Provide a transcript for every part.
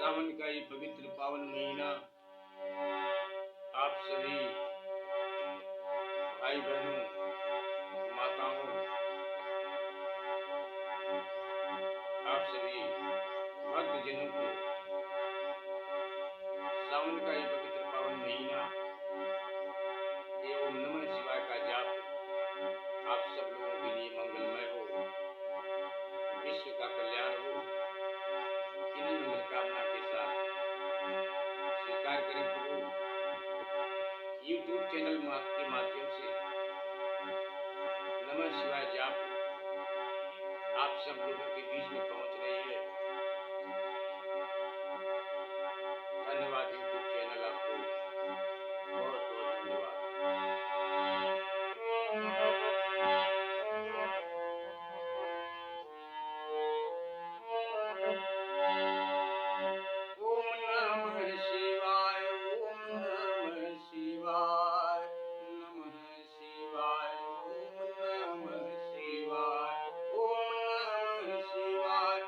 सावन का ये पवित्र पावन महीना आप सभी भाई बहनों, माताओं, आप सभी भक्तजनों को सावन का ये पवित्र पावन महीना एवं नमः शिवाय का जाप आप सब लोगों के लिए मंगलमय हो, विश्व का कल्याण हो, इन्हीं मंगल कामना के साथ स्वीकार करें प्रभु। YouTube चैनल के माध्यम से नमः शिवाय जाप आप सब लोगों के बीच में पहुंच रही है। धन्यवाद YouTube चैनल, आपको बहुत बहुत धन्यवाद। ओम नमः शिवाय, ओम नमः शिवाय, नमः शिवाय, ओम नमः शिवाय, ओम नमः शिवाय,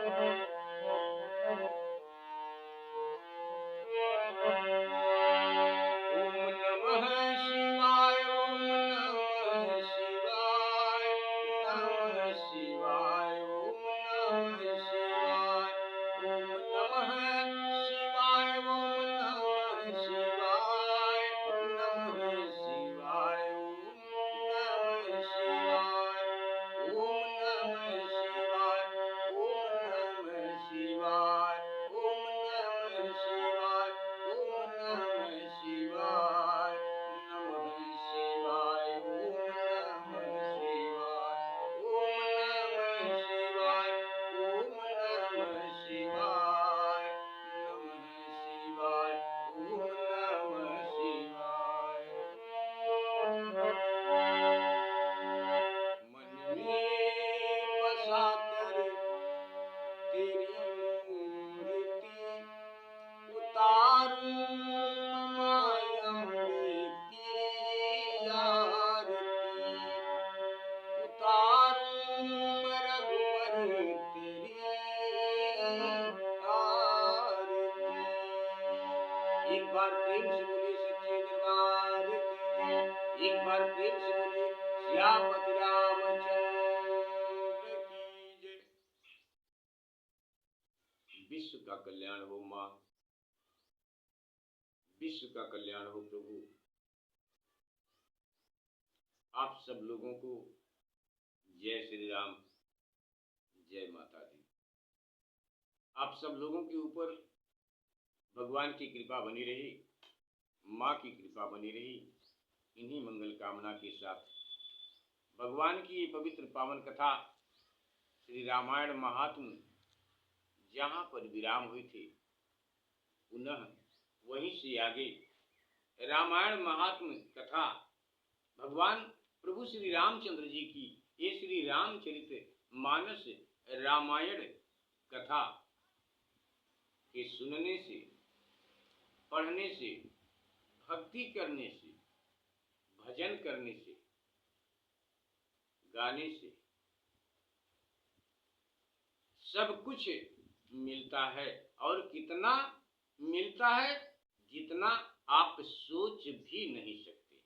ओम नमः शिवाय, ओम नमः शिवाय, नमः शिवाय, ओम नमः शिवाय, ओम नमः शिवाय, ओम नमः शिवाय, नमः शिवाय, ओम नमः शिवाय, ओम नमः शिवाय, ओम नमः शिवाय, ओम नमः शिवाय, ओम नमः शिवाय, नमः शिवाय, ओम नमः शिवाय, ओम नमः शिवाय, ओम नमः शिवाय, नमः शिवाय, ओम नमः शिवाय। मन में बसाकर तेरी मूर्ति उतारूं मायावी की आरती, उतारूं रघुवर तेरी आरती। एक बार प्रेम से बोले सच्चे दरबार की जय, एक बार प्रेम से बोले सियापति रामचंद्र की जय। विश्व का कल्याण हो मां, विश्व का कल्याण हो प्रभु। आप सब लोगों को जय श्री राम, जय माता दी। आप सब लोगों के ऊपर भगवान की कृपा बनी रही, माँ की कृपा बनी रही। इन्हीं मंगल कामना के साथ भगवान की ये पवित्र पावन कथा श्री रामायण महात्म्य जहाँ पर विराम हुई थी, पुनः वहीं से आगे रामायण महात्म्य कथा भगवान प्रभु श्री रामचंद्र जी की ये श्री रामचरित मानस रामायण कथा के सुनने से, पढ़ने से, भक्ति करने से, भजन करने से, गाने से सब कुछ मिलता है। और कितना मिलता है, जितना आप सोच भी नहीं सकते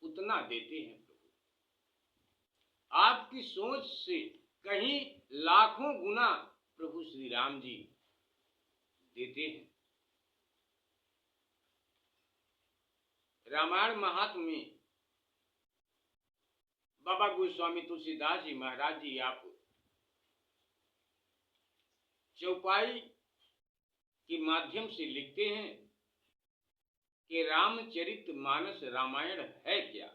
उतना देते हैं प्रभु। आपकी सोच से कहीं लाखों गुना प्रभु श्री राम जी देते हैं। रामायण महात्म्य में बाबा गोस्वामी तुलसीदास जी महाराज जी आप चौपाई के माध्यम से लिखते हैं कि रामचरित मानस रामायण है क्या,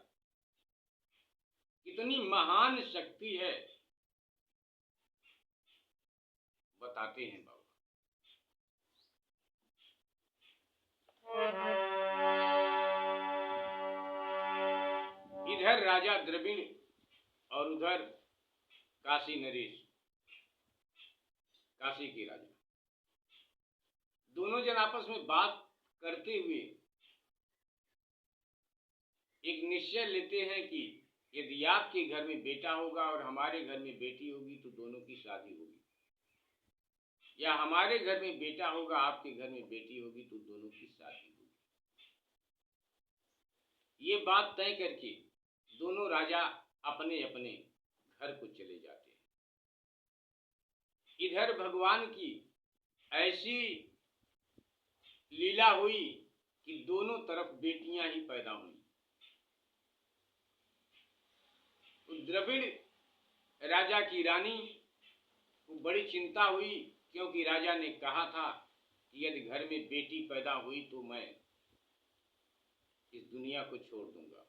कितनी महान शक्ति है, बताते हैं बाबा। इधर राजा द्रविड़ और उधर काशी नरेश, काशी के राजा, दोनों जन आपस में बात करते हुए एक निश्चय लेते हैं कि यदि आपके घर में बेटा होगा और हमारे घर में बेटी होगी तो दोनों की शादी होगी, या हमारे घर में बेटा होगा आपके घर में बेटी होगी तो दोनों की शादी होगी। ये बात तय करके दोनों राजा अपने अपने घर को चले जाते हैं। इधर भगवान की ऐसी लीला हुई कि दोनों तरफ बेटियां ही पैदा हुई। तो द्रविड़ राजा की रानी को बड़ी चिंता हुई, क्योंकि राजा ने कहा था कि यदि घर में बेटी पैदा हुई तो मैं इस दुनिया को छोड़ दूंगा,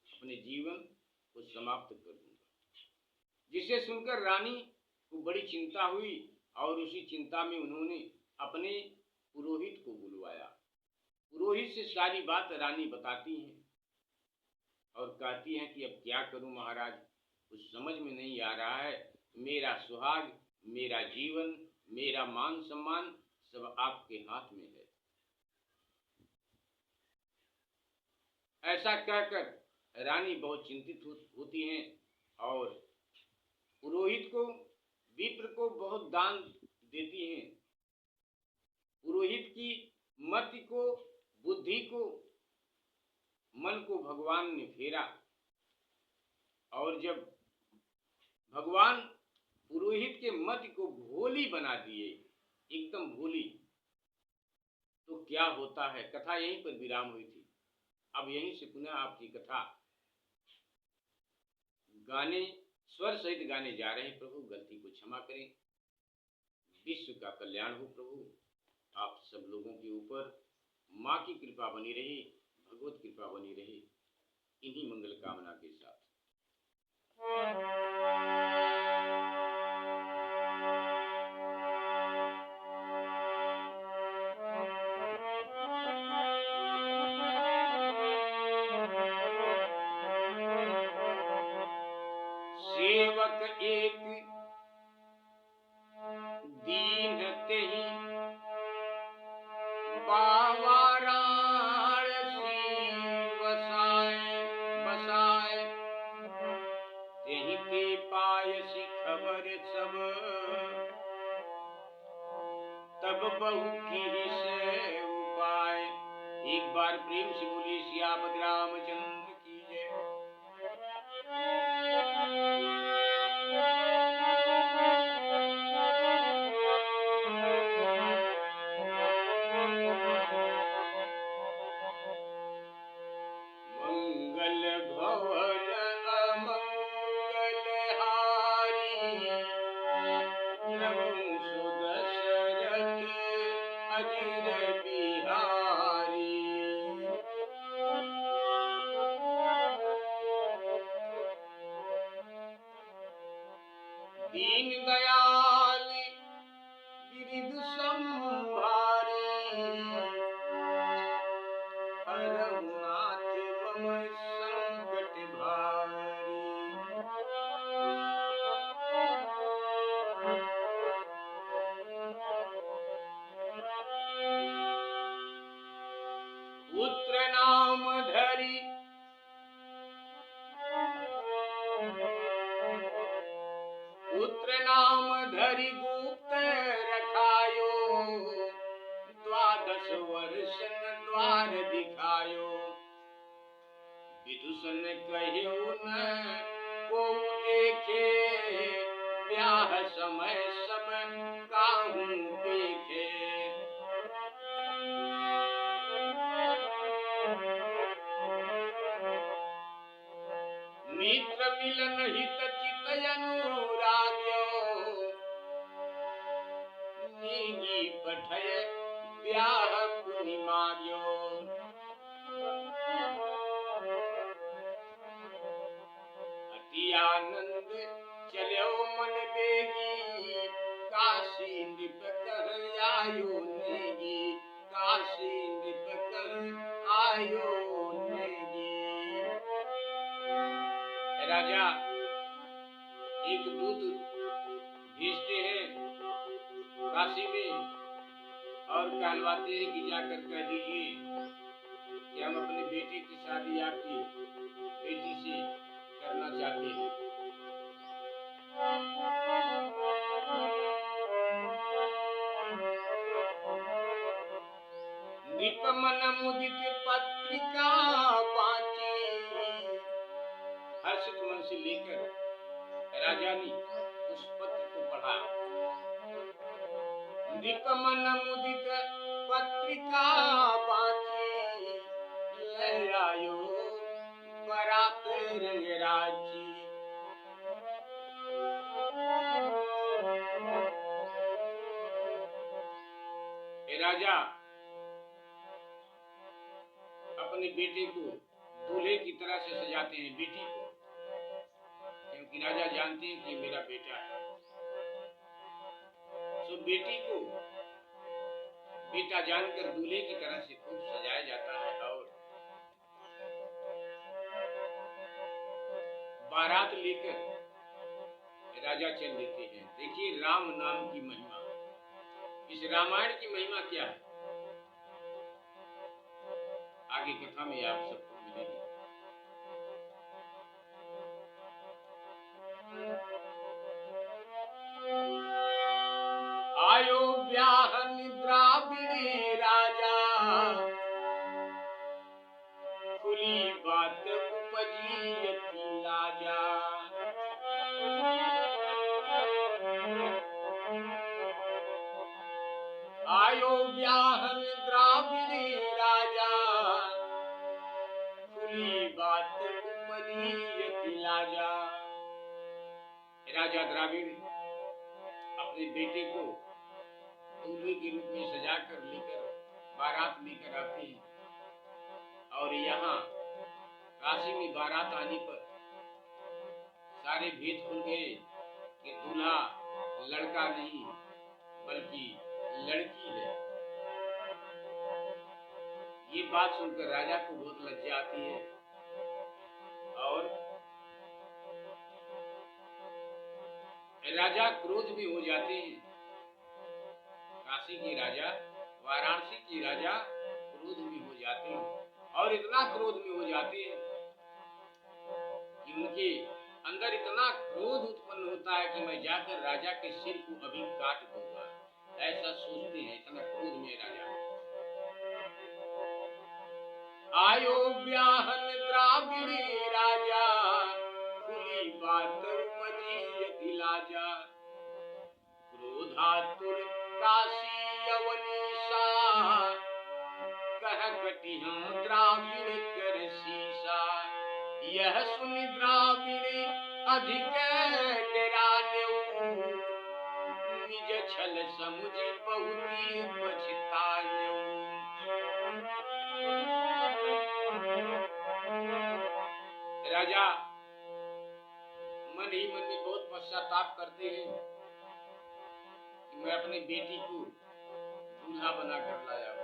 अपने जीवन को समाप्त कर दूंगा। जिसे सुनकर रानी को बड़ी चिंता हुई और उसी चिंता में उन्होंने अपने पुरोहित को बुलवाया। पुरोहित से सारी बात रानी बताती हैं और कहती हैं कि अब क्या करूं महाराज, कुछ समझ में नहीं आ रहा है। मेरा सुहाग, मेरा जीवन, मेरा मान सम्मान सब आपके हाथ में है। ऐसा कहकर रानी बहुत चिंतित होती हैं और पुरोहित को भी को बहुत दान देती हैं। पुरोहित की मति को, बुद्धि को, मन को भगवान ने फेरा, और जब भगवान पुरोहित के मति को भोली बना दिए, एकदम भोली, तो क्या होता है। कथा यहीं पर विराम हुई थी। अब यहीं से पुनः आपकी कथा गाने, स्वर सहित गाने जा रहे हैं। प्रभु गलती को क्षमा करें, विश्व का कल्याण हो प्रभु। आप सब लोगों के ऊपर माँ की कृपा बनी रहे, भगवत कृपा बनी रहे, इन्हीं मंगल कामना के साथ। सेवक एक दीन तेहि वाराणसी बसाए तेहि के पायसी खबर सब तब बहु की से उपाय। एक बार प्रेम से बोलिए सियापति रामचंद्र की जय। मंगल भवन अमंगल हारी, प्रभु सुदशरथ अजिर बिहारी। दीन दयाल गिरिध संभारी, हरनाथ मम संकट भारी। पुत्र नाम धरि गुप्त रखायो, 12 वर्ष द्वार दिखायो। विदुषन कहियो न को देखे, ब्याह समय सब काहू देखे। मित्र मिलन हित चित अनुराग्यो, नीगी पठय ब्याह पुनि माग्यो। अति आनंद चलो मन बेगी, काशी नृप कह आयो नेगी। काशी नृप कह आयो नेगी। राजा एक दूत भेजते हैं काशी में और कहलवाते हैं कि जाकर कह दीजिए कि हम अपने बेटे की शादी आपकी बेटी से करना चाहते हैं। नृप मन मुदित पत्रिका पाची, हर्षित मन से लेकर राजा ने उस पत्र को पढ़ा। नृप मन मुदित पत्रिका पाची, ले आयो बरात रंग राजी। राजा अपने बेटे को दूल्हे की तरह से सजाते हैं, बेटी को, क्योंकि राजा जानते हैं कि मेरा बेटा है। तो बेटी को बेटा जानकर दूल्हे की तरह से खूब सजाया जाता है और बारात लेकर राजा चल देते हैं। देखिए राम नाम की महिमा, इस रामायण की महिमा क्या है, आगे कथा में आप सबको मिलेगी। आयो ब्याह द्राविड़ी राजा, खुली बात उपजी यति लाजा। आयो ब्याह द्राविड़ी राजा, खुली बात उपजी यति लाजा। राजा द्राविड़ अपने बेटे को दूल्हे के रूप में सजाकर लेकर बारात लेकर आते हैं और यहाँ काशी में बारात आने पर सारे भेद खुल गए कि दूल्हा लड़का नहीं बल्कि लड़की है। ये बात सुनकर राजा को बहुत लज्जा आती है और राजा क्रोध में हो जाते हैं। काशी के राजा, वाराणसी के राजा क्रोध में हो जाते हैं और इतना क्रोध में हो जाते हैं कि उनके अंदर इतना क्रोध उत्पन्न होता है कि मैं जाकर राजा के सिर को अभी काट दूंगा, ऐसा सोचते हैं। इतना क्रोध में राजा। आयो ब्याहन द्राविड़ी राजा, खुली बात उपजी यति लाजा। क्रोधातुर काशी अवनीसा, कह कटिहं द्राविड़ कर सीसा। यह सुनि द्राविड़ अधिक डरान्यौ, निज छल समुझि बहुती पछतान्यौ। राजा मन ही मन में बहुत पश्चाताप करते हैं कि मैं अपने बेटी को दूल्हा बनाकर लाया हूं।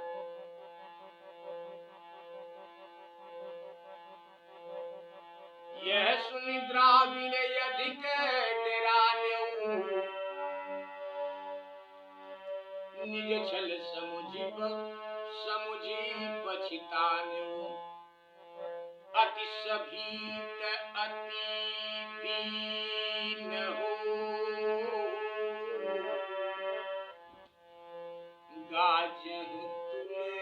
यह सुनि द्राविड़ अधिक डरान्यौ, निज छल समुझि पछतान्यौ। अति सभीत अति दीन हो, गाजहु तुलसीदास।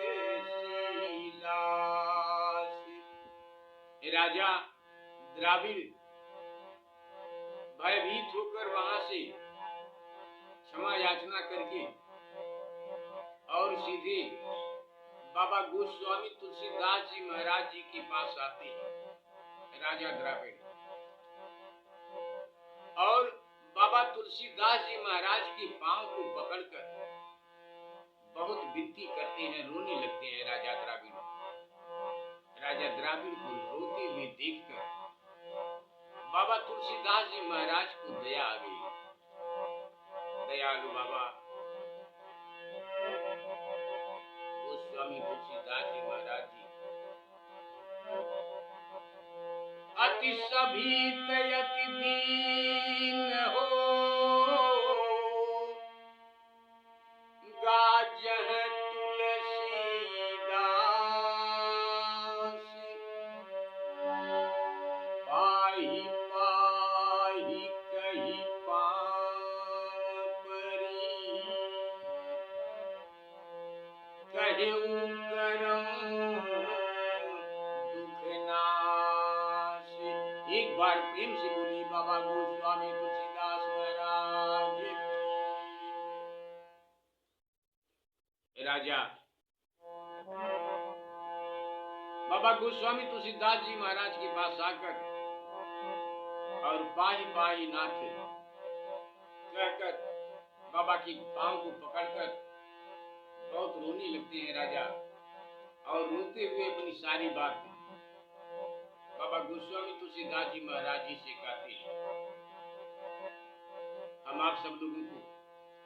राजा द्राविड़ भयभीत होकर वहां से क्षमा याचना करके और सीधे बाबा गोस्वामी तुलसीदास जी महाराज जी के पास आते हैं राजा द्राविड़, और बाबा तुलसीदास जी महाराज के पांव को पकड़कर बहुत विनती करते हैं, रोने लगते हैं राजा द्राविड़। राजा द्राविड़ को रोते हुए देखकर बाबा तुलसीदास जी महाराज को दया आ गई। दयालु बाबा गोस्वामी तुलसीदास जी महाराज जी अति सभीत अति दीन हो, गाजह तुलसीदास। पाहि पाहि कहि पाँव परी, कहेउ करऊं दुख नाश। एक बार प्रेम से बोली बाबा गोस्वामी तुलसीदास महाराज की। राजा बाबा गोस्वामी तुलसीदास जी महाराज के पास आकर और पाही पाही नाथ कहकर बाबा की पांव को पकड़कर बहुत रोने लगते हैं राजा, और रोते हुए अपनी सारी बात बाबा गोस्वामी तुलसीदास जी महाराज जी से कहते हैं। हम आप सब लोगों को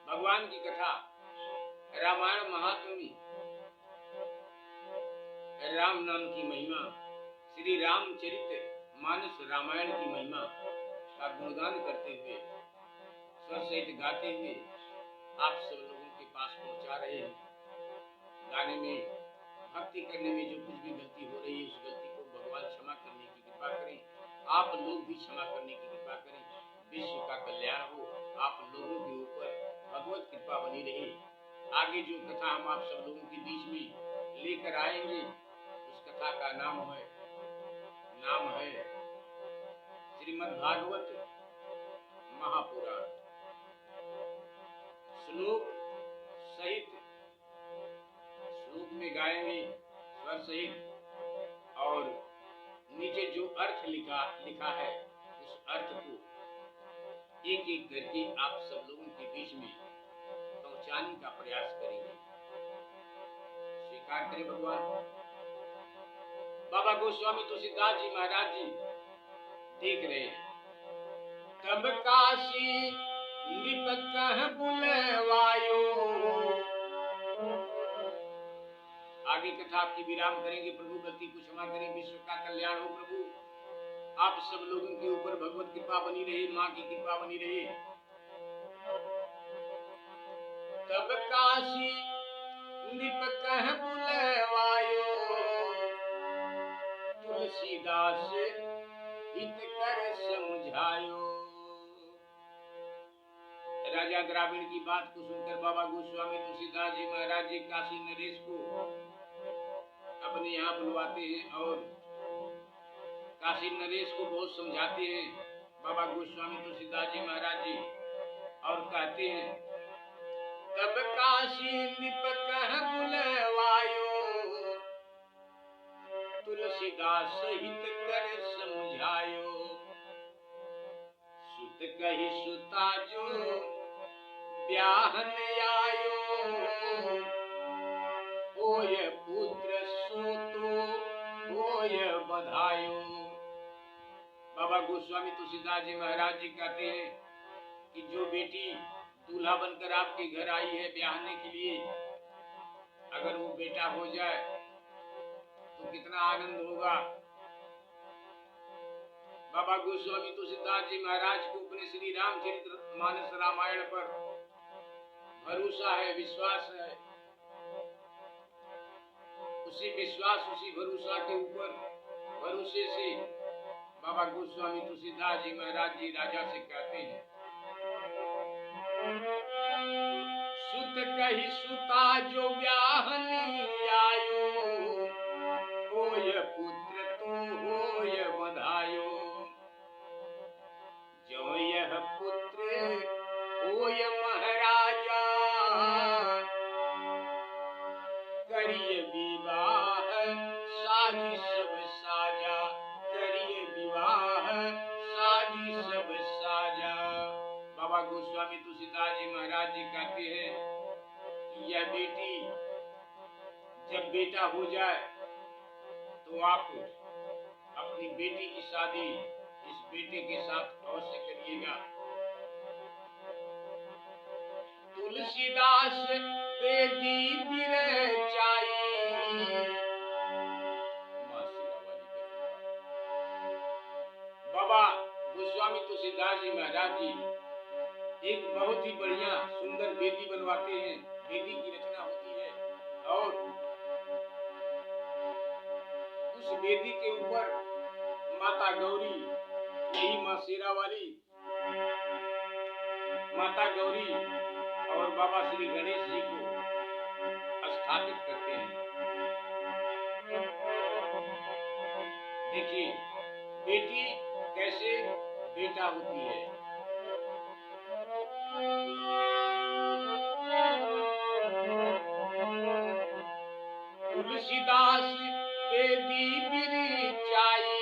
भगवान की कथा रामायण महात्म्य में राम नाम की महिमा, श्री रामचरित मानस रामायण की महिमा का गुणगान करते हुए स्वर सहित गाते हुए आप सब लोगों के पास पहुंचा रहे हैं। गाने में भक्ति करने में जो कुछ भी गलती हो रही है उस गलती को भगवान क्षमा करने की कृपा करें, आप लोग भी क्षमा करने की कृपा करें। विश्व का कल्याण हो, आप लोगों के ऊपर भगवत कृपा कृपा बनी रही। आगे जो कथा हम आप सब लोगों के बीच में लेकर आएंगे उस कथा का नाम है श्रीमद् भागवत महापुराण। श्लोक सहित श्लोक में गाएंगे स्वर सहित, और नीचे जो अर्थ लिखा है उस अर्थ को एक एक करके आप सब लोगों के बीच में पहुंचाने का प्रयास करेंगे। स्वीकार करें भगवान। बाबा गोस्वामी तुलसीदास जी महाराज जी देख रहे हैं। तब काशी निपकह बुलवायो। आगे कथा आपकी विराम करेंगे। प्रभु गलती को क्षमा करें, विश्व का कल्याण हो प्रभु। आप सब लोगों के ऊपर भगवत कृपा बनी रहे, माँ की कृपा बनी रहे। तब काशी निपकह बुलवायो, तुलसीदास हित कर समझायो। राजा द्राविड़ की बात को सुनकर बाबा गोस्वामी तुलसीदास जी महाराज जी काशी नरेश को अपने यहाँ बुलवाते हैं और काशी नरेश को बहुत समझाते हैं बाबा गोस्वामी तुलसीदास जी महाराज जी, और कहते हैं तब काशी निपकह बुलवायो, तुलसीदास हित कर समझायो। सुत कही सुता जो ब्याहन आयो, होय पुत्र सोतो होय बधायो। बाबा गोस्वामी तुलसीदास जी महाराज जी कहते हैं कि जो बेटी दूल्हा बनकर आपके घर आई है ब्याहने के लिए, अगर वो बेटा हो जाए तो कितना आनंद होगा। बाबा गोस्वामी तुलसीदास जी महाराज को अपने श्री रामचरितमानस रामायण पर भरोसा है, विश्वास है। उसी विश्वास उसी भरोसा के ऊपर भरोसे से बाबा गोस्वामी तुलसीदास जी महाराज जी राजा से कहते हैं सुत कही सुता जो ब्याहनी आयो, होय पुत्र तो होय बधायो। जो यह पुत्र होय महाराजा, करिए विवाह साजी सब साजा, करिए विवाह साजी सब साजा। बाबा गोस्वामी तुलसीदास जी महाराज जी कहते हैं कि यह बेटी जब बेटा हो जाए तो आप अपनी बेटी की शादी इस बेटे के साथ अवश्य करिएगा। तुलसीदास बेदी बिरचाई, बाबा गोस्वामी तुलसीदास जी महाराज जी एक बहुत ही बढ़िया सुंदर बेदी बनवाते हैं। बेदी की रचना होती है और उस बेदी के ऊपर माता गौरी, यही माँ शेरा वाली माता गौरी और बाबा श्री गणेश जी को स्थापित करते हैं। देखिए बेटी कैसे बेटा होती है। तुलसीदास बेदी बिरचाई,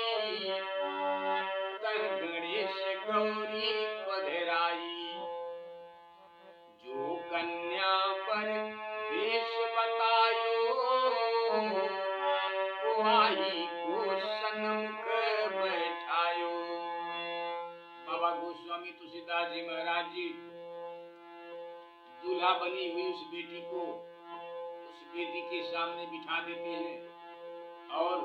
तह गणेश गौरी पधराई। जो कन्या पर वेश बतायो, कुआही को सन्मुख बैठायो। बाबा गोस्वामी तुलसीदास जी महाराज जी दूल्हा बनी हुई उस बेटी को उस बेटी के सामने बिठा देते हैं और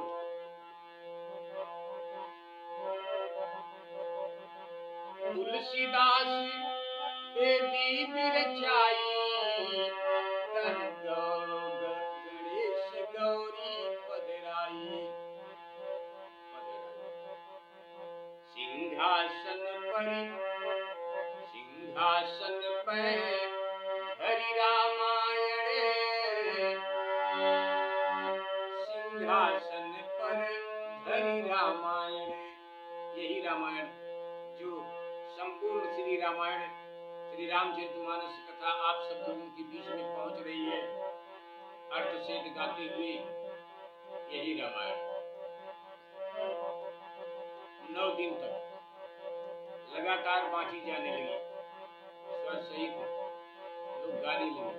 तुलसीदास बेदी बिरचाई, तह गणेश गौरी पधराई। सिंहासन पर रामायण श्री रामचरितमानस कथा आप सब लोगों के बीच में पहुंच रही है, अर्थ से गाते हुए। यही रामायण 9 दिन तक लगातार बांटी जाने लगी, स्वर सहित लोग गाने लगे।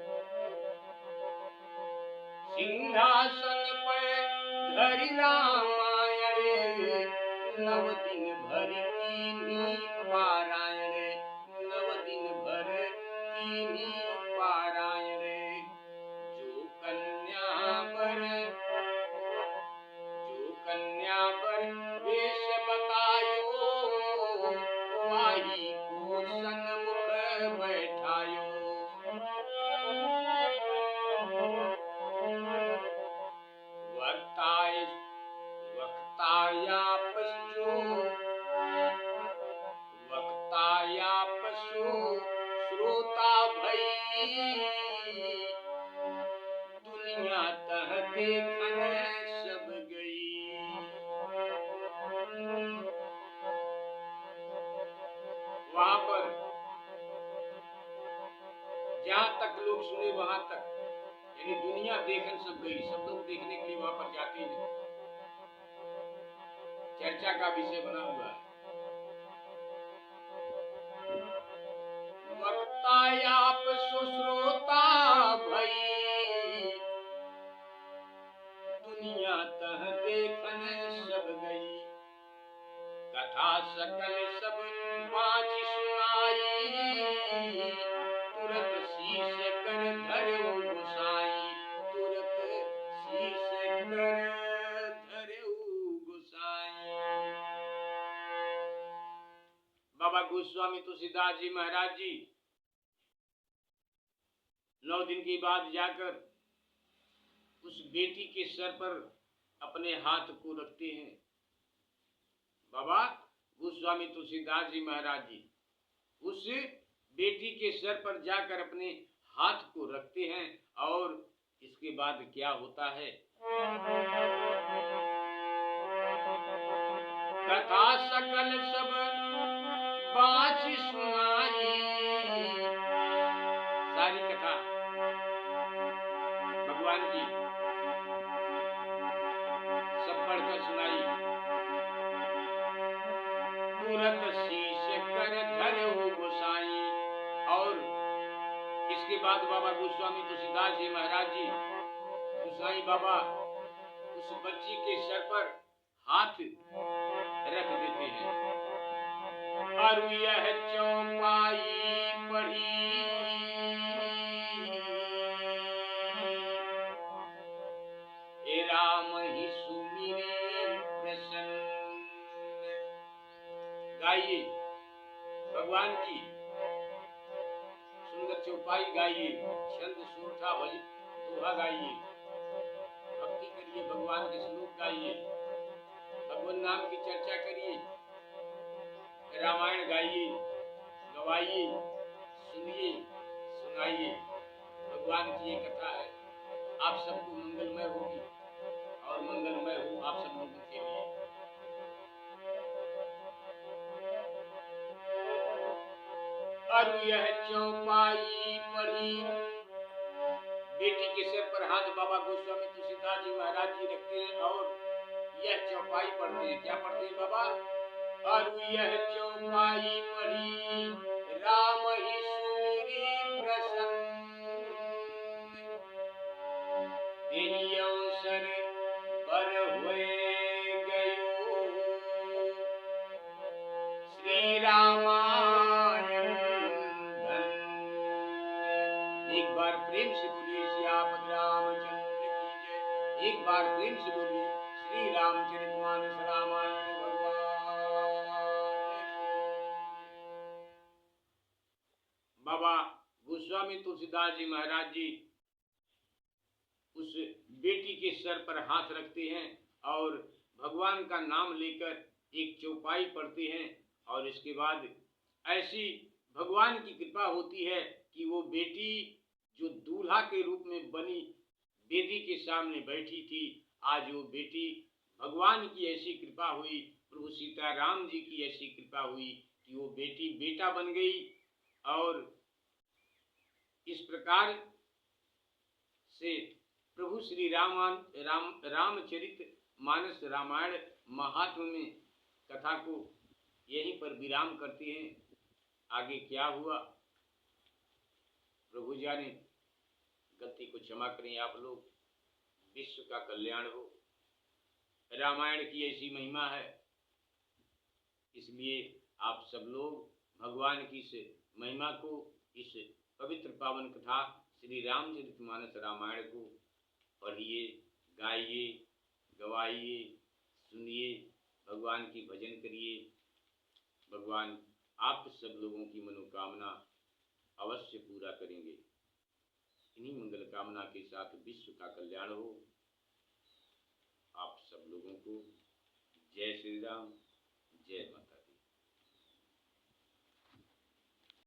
सिंहासन पर धरि रामायण, 9 दिन भर कीन्ही पारायण, 9 दिन भर कीन्ही पारायण। जो कन्या बर वेश बतायो, वाही को सन्मुख बैठायो। वक्ताया पशु श्रोता भई, दुनिया तह देखन सब गई। वहां पर जहां तक लोग सुने वहां तक, यानी दुनिया देखन सब गई। सब लोग देखने के लिए वहां पर जाते हैं, चर्चा का विषय बना हुआ है। वक्ताया पशु श्रोता भई, दुनिया तह देखन सब गई। कथा सकल सब बाँची सुनाई, तुरत शीश कर धरऊ गोसाई, तुरत शीश कर धरऊ गोसाई। बाबा गोस्वामी तुलसीदास जी महाराज जी 9 दिन के बाद जाकर उस बेटी के सर पर अपने हाथ को रखते हैं। बाबा गोस्वामी तुलसीदास जी महाराज जी उस बेटी के सर पर जाकर अपने हाथ को रखते हैं, और इसके बाद क्या होता है? कथा सकल सब बाँची सुनाई, सारी कथा भगवान की सब पढ़कर सुनाई। तुरत शीश कर धरऊ गोसाई, और इसके बाद बाबा गोस्वामी तुलसीदास जी महाराज जी गोसाई बाबा उस बच्ची के सर पर हाथ रख देते हैं। और यह चौपाई पढ़ी, हे राम ही सुमिरे प्रसन्न। गाइए भगवान की सुंदर चौपाई गाइए, छंद सूठा भज दोहा गाइए, भक्ति करिए, भगवान के श्लोक गाइए, भगवान नाम की चर्चा करिए, रामायण गाइए, गवाइए, सुनिए, सुनाइए। भगवान की ये कथा है, आप सबको मंगलमय होगी और मंगलमय हो आप सब लोगों के लिए। और यह चौपाई पढ़ी, बेटी के सिर पर हाथ बाबा गोस्वामी तुलसीदास जी महाराज जी रखते हैं और यह चौपाई पढ़ते हैं। क्या पढ़ते हैं बाबा? और यह चौपाई पढ़ी, राम ही सुमिरी प्रसन्न, तेहि अवसर पर हुए गयो, श्री रामायण धन। एक बार प्रेम से बोलिए सियापति रामचंद्र की जय। एक बार प्रेम से बोलिए श्री रामचरितमानस रामायण बाबा गोस्वामी तुलसीदास जी महाराज जी उस बेटी के सर पर हाथ रखते हैं और भगवान का नाम लेकर एक चौपाई पढ़ते हैं, और इसके बाद ऐसी भगवान की कृपा होती है कि वो बेटी जो दूल्हा के रूप में बनी बेदी के सामने बैठी थी, आज वो बेटी भगवान की ऐसी कृपा हुई, प्रभु सीताराम जी की ऐसी कृपा हुई कि वो बेटी बेटा बन गई और इस प्रकार से प्रभु श्री रामचरित मानस रामायण महात्म्य में कथा को यहीं पर विराम करते हैं। आगे क्या हुआ प्रभु जाने, गलती को क्षमा करें आप लोग। विश्व का कल्याण हो। रामायण की ऐसी महिमा है, इसलिए आप सब लोग भगवान की इस महिमा को, इस पवित्र पावन कथा श्री रामचरितमानस रामायण को पढ़िए, गाइए, गवाइए, सुनिए, भगवान की भजन करिए। भगवान आप सब लोगों की मनोकामना अवश्य पूरा करेंगे। इन्हीं मंगल कामना के साथ विश्व का कल्याण हो। आप सब लोगों को जय श्री राम, जय माता।